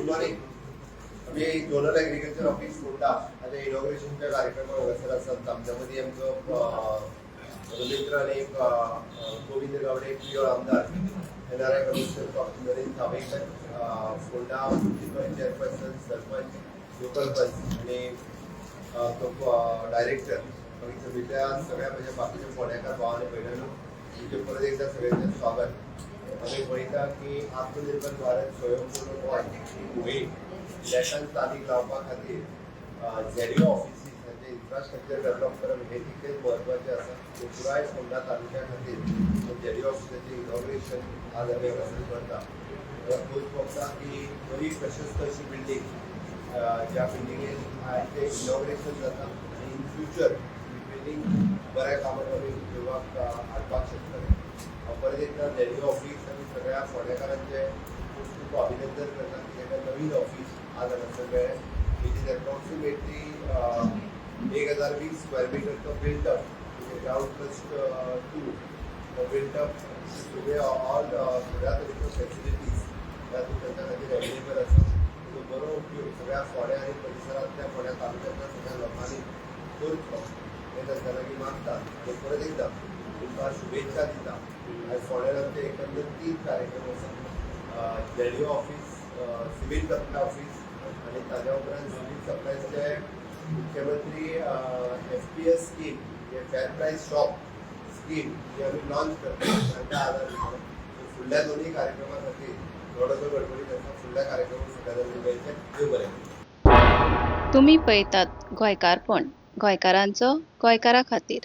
Morning. आम्ही zonal agriculture office Phonda आता इनॉग्रेशनच्या कार्यक्रमाक हंगासर आसात. आमच्यामध्ये आमचो मित्र आणि एक गोविंद गावडे प्रिय आमदार येणाऱ्या commissioner Narendra Savekar Ponda municipal chairperson sarpanch local panch आणि तो डायरेक्टर समित्या सगळ्या म्हणजे बाकीच्या फोंड्याकार भावाने पहिल्यांदा तुमचे परत एकदा सगळ्यांचं स्वागत. आम्ही पळयता की आत्मनिर्भर भारत स्वयंपूर्ण गोंय ही मोहीम देशांत चालीक लावपा खातीर झेडिओ ऑफिसीस म्हणजे इन्फ्रास्ट्रक्चर डेव्हलप करप हे तितकेच म्हत्वाचें आसा. पुराय फोंडा तालुक्या खातीर झेडिओ ऑफिसाचें इनॉग्रेशन आज आमी हांगासर करता. पळोवंक पडटा की बरी प्रशस्त अशी बिल्डींग ज्या बिल्डिंगेन तें इनॉग्रेशन जाता आनी इन फ्युचर ही बिल्डींग बऱ्या कामाक आमी उपयोगाक हाडपाक शकतले. परत एकदा झेडिओ ऑफिस आनी सगळ्या फोंडेकारांचे खूब खूब अभिनंदन करता की ताका नवीन ऑफिस आज हांगासर मेळ्ळें. It is approximately 1020 square metre तो बिल्डअप ग्राउंड प्लस 2 बिल्डअप सगळे ऑल सगळ्या तरेच्यो फॅसिलिटीज तातूंत तांच्या खातीर अवेलेबल आसा. तो बरो उपयोग सगळ्या फोंड्या आनी परिसरांतल्या फोंड्या तालुक्यांतल्या सगळ्या लोकांनी करचो हें तांच्या लागीं मागतात. आनी परत एकदा तुमकां शुभेच्छा दिता. आयज फोंड्यान आमचे एकंदर 3 कार्यक्रम आसात. झेडिओ ऑफिस, सिव्हील सप्लाय ऑफिस आनी ताज्या उपरांत सिव्हील सप्लायचे मुख्यमंत्री FPS स्कीम जे फेअर प्रायस शॉप स्कीम जी आमी लॉन्च करता आनी त्या आदारान फुडल्या दोन्ही कार्यक्रमा खातीर थोडोसो गडबडीत आसा. फुडल्या कार्यक्रमाक सगळ्यांनी मेळचें. देव बरें. तुम्ही पळयतात गोंयकारपण, गोंयकारांचो गोंयकारा खातीर.